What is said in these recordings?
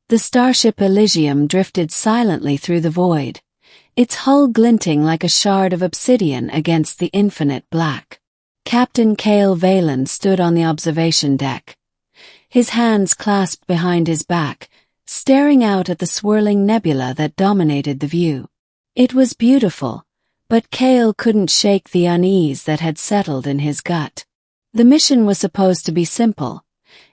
The starship Elysium drifted silently through the void, its hull glinting like a shard of obsidian against the infinite black. Captain Kael Veylen stood on the observation deck, his hands clasped behind his back, staring out at the swirling nebula that dominated the view. It was beautiful, but Kael couldn't shake the unease that had settled in his gut. The mission was supposed to be simple: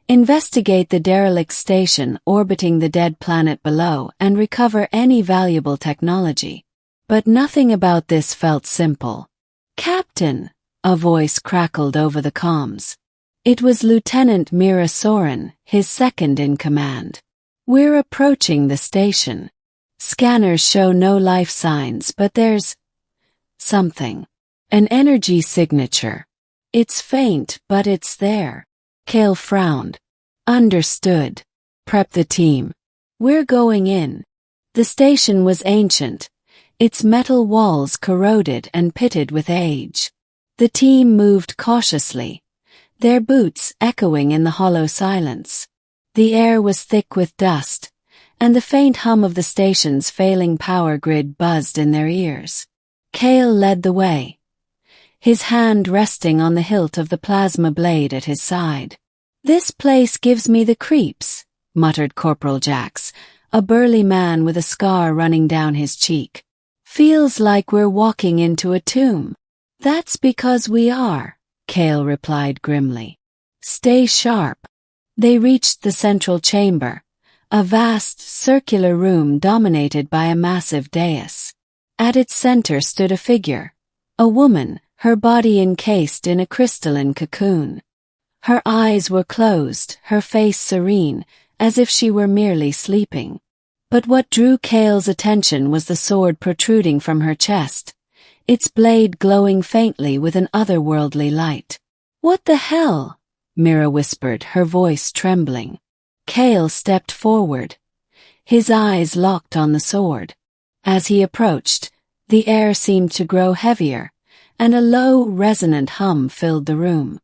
investigate the derelict station orbiting the dead planet below and recover any valuable technology. But nothing about this felt simple. "Captain," a voice crackled over the comms. It was Lieutenant Mira Soren, his second in command. "We're approaching the station. Scanners show no life signs, but there's something. An energy signature. It's faint, but it's there." Kael frowned. "Understood. Prep the team. We're going in." The station was ancient, its metal walls corroded and pitted with age. The team moved cautiously, their boots echoing in the hollow silence. The air was thick with dust, and the faint hum of the station's failing power grid buzzed in their ears. Kael led the way, his hand resting on the hilt of the plasma blade at his side. "This place gives me the creeps," muttered Corporal Jax, a burly man with a scar running down his cheek. "Feels like we're walking into a tomb." "That's because we are," Kael replied grimly. "Stay sharp." They reached the central chamber, a vast, circular room dominated by a massive dais. At its center stood a figure, a woman, her body encased in a crystalline cocoon. Her eyes were closed, her face serene, as if she were merely sleeping. But what drew Kael's attention was the sword protruding from her chest, its blade glowing faintly with an otherworldly light. "What the hell?" Mira whispered, her voice trembling. Kael stepped forward, his eyes locked on the sword. As he approached, the air seemed to grow heavier, and a low, resonant hum filled the room.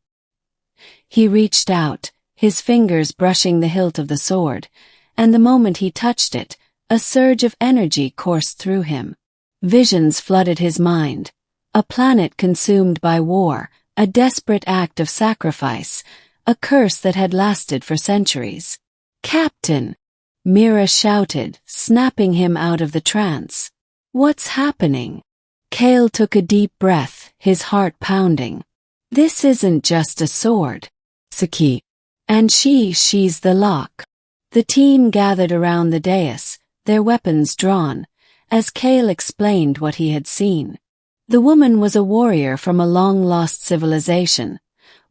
He reached out, his fingers brushing the hilt of the sword, and the moment he touched it, a surge of energy coursed through him. Visions flooded his mind: a planet consumed by war, a desperate act of sacrifice, a curse that had lasted for centuries. "Captain!" Mira shouted, snapping him out of the trance. "What's happening?" Kael took a deep breath, his heart pounding. "This isn't just a sword. Saki. And she's the lock." The team gathered around the dais, their weapons drawn, as Kael explained what he had seen. The woman was a warrior from a long-lost civilization,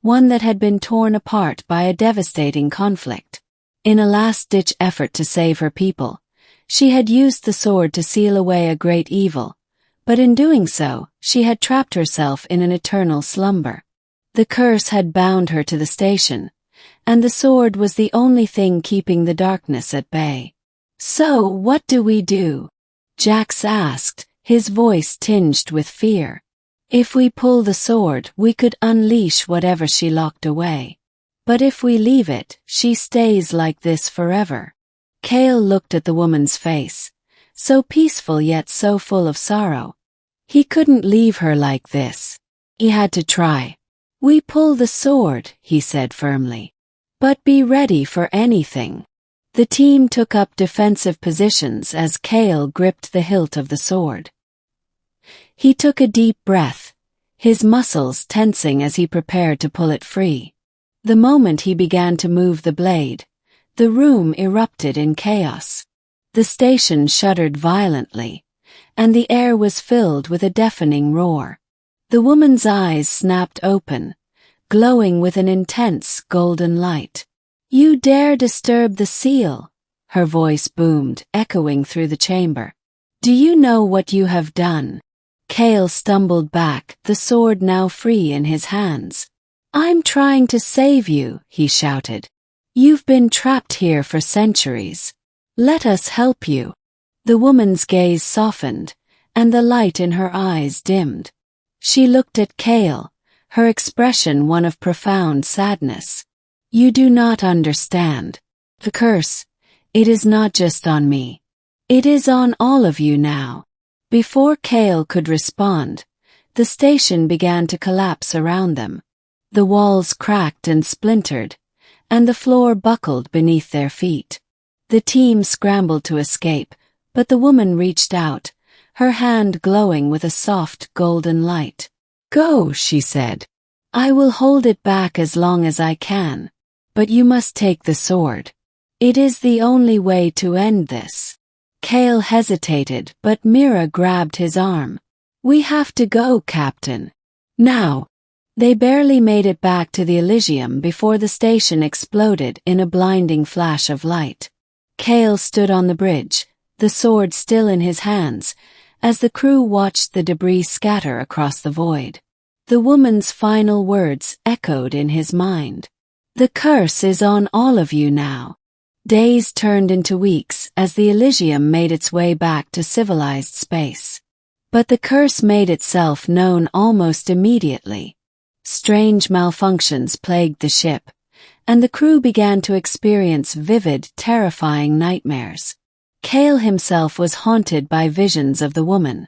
one that had been torn apart by a devastating conflict. In a last-ditch effort to save her people, she had used the sword to seal away a great evil, but in doing so, she had trapped herself in an eternal slumber. The curse had bound her to the station, and the sword was the only thing keeping the darkness at bay. "So what do we do?" Jax asked, his voice tinged with fear. "If we pull the sword, we could unleash whatever she locked away. But if we leave it, she stays like this forever." Kael looked at the woman's face, so peaceful yet so full of sorrow. He couldn't leave her like this. He had to try. "We pull the sword," he said firmly. "But be ready for anything." The team took up defensive positions as Kael gripped the hilt of the sword. He took a deep breath, his muscles tensing as he prepared to pull it free. The moment he began to move the blade, the room erupted in chaos. The station shuddered violently, and the air was filled with a deafening roar. The woman's eyes snapped open, glowing with an intense golden light. "You dare disturb the seal," her voice boomed, echoing through the chamber. "Do you know what you have done?" Kael stumbled back, the sword now free in his hands. "I'm trying to save you," he shouted. "You've been trapped here for centuries. Let us help you." The woman's gaze softened, and the light in her eyes dimmed. She looked at Kael, her expression one of profound sadness. "You do not understand. The curse, It is not just on me. It is on all of you now. Before Kael could respond, the station began to collapse around them. The walls cracked and splintered, and the floor buckled beneath their feet. The team scrambled to escape, but the woman reached out, her hand glowing with a soft golden light. "Go," she said. "I will hold it back as long as I can. But you must take the sword. It is the only way to end this." Kael hesitated, but Mira grabbed his arm. "We have to go, Captain. Now." They barely made it back to the Elysium before the station exploded in a blinding flash of light. Kael stood on the bridge, the sword still in his hands, as the crew watched the debris scatter across the void. The woman's final words echoed in his mind. "The curse is on all of you now." Days turned into weeks as the Elysium made its way back to civilized space. But the curse made itself known almost immediately. Strange malfunctions plagued the ship, and the crew began to experience vivid, terrifying nightmares. Kael himself was haunted by visions of the woman,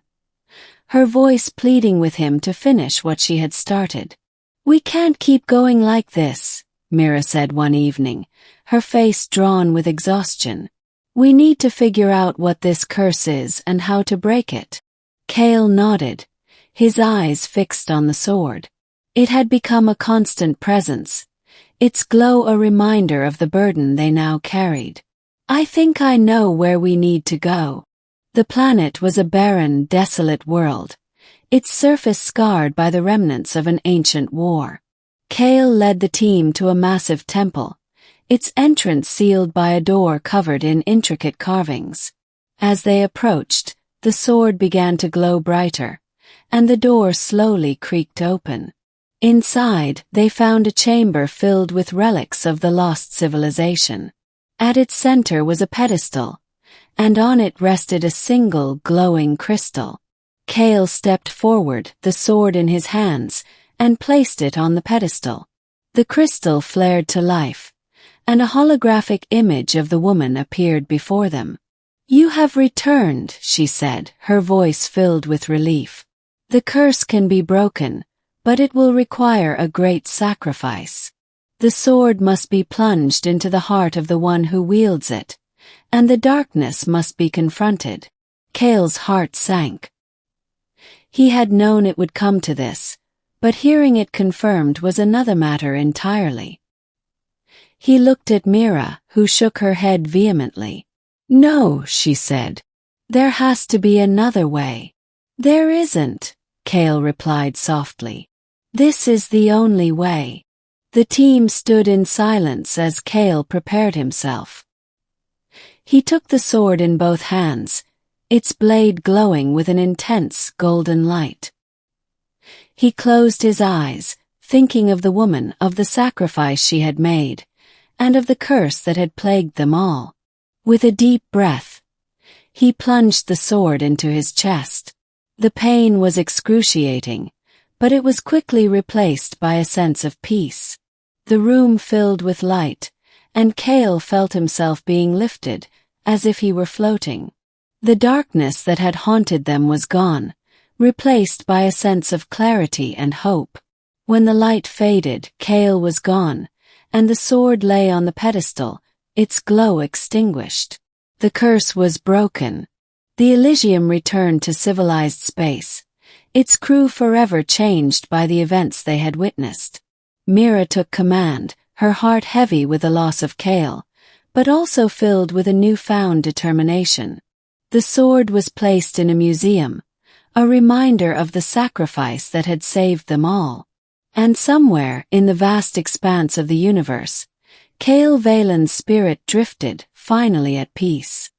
her voice pleading with him to finish what she had started. "We can't keep going like this," Mira said one evening, her face drawn with exhaustion. "We need to figure out what this curse is and how to break it." Kael nodded, his eyes fixed on the sword. It had become a constant presence, its glow a reminder of the burden they now carried. "I think I know where we need to go." The planet was a barren, desolate world, its surface scarred by the remnants of an ancient war. Kael led the team to a massive temple, its entrance sealed by a door covered in intricate carvings. As they approached, the sword began to glow brighter, and the door slowly creaked open. Inside, they found a chamber filled with relics of the lost civilization. At its center was a pedestal, and on it rested a single glowing crystal. Kael stepped forward, the sword in his hands, and placed it on the pedestal. The crystal flared to life, and a holographic image of the woman appeared before them. "You have returned," she said, her voice filled with relief. "The curse can be broken, but it will require a great sacrifice. The sword must be plunged into the heart of the one who wields it, and the darkness must be confronted." Kael's heart sank. He had known it would come to this, but hearing it confirmed was another matter entirely. He looked at Mira, who shook her head vehemently. "No," she said. "There has to be another way." "There isn't," Kael replied softly. "This is the only way." The team stood in silence as Kael prepared himself. He took the sword in both hands, its blade glowing with an intense golden light. He closed his eyes, thinking of the woman, of the sacrifice she had made, and of the curse that had plagued them all. With a deep breath, he plunged the sword into his chest. The pain was excruciating, but it was quickly replaced by a sense of peace. The room filled with light, and Kael felt himself being lifted, as if he were floating. The darkness that had haunted them was gone, replaced by a sense of clarity and hope. When the light faded, Kael was gone, and the sword lay on the pedestal, its glow extinguished. The curse was broken. The Elysium returned to civilized space, its crew forever changed by the events they had witnessed. Mira took command, her heart heavy with the loss of Kael, but also filled with a newfound determination. The sword was placed in a museum, a reminder of the sacrifice that had saved them all. And somewhere, in the vast expanse of the universe, Kael Veylen's spirit drifted, finally at peace.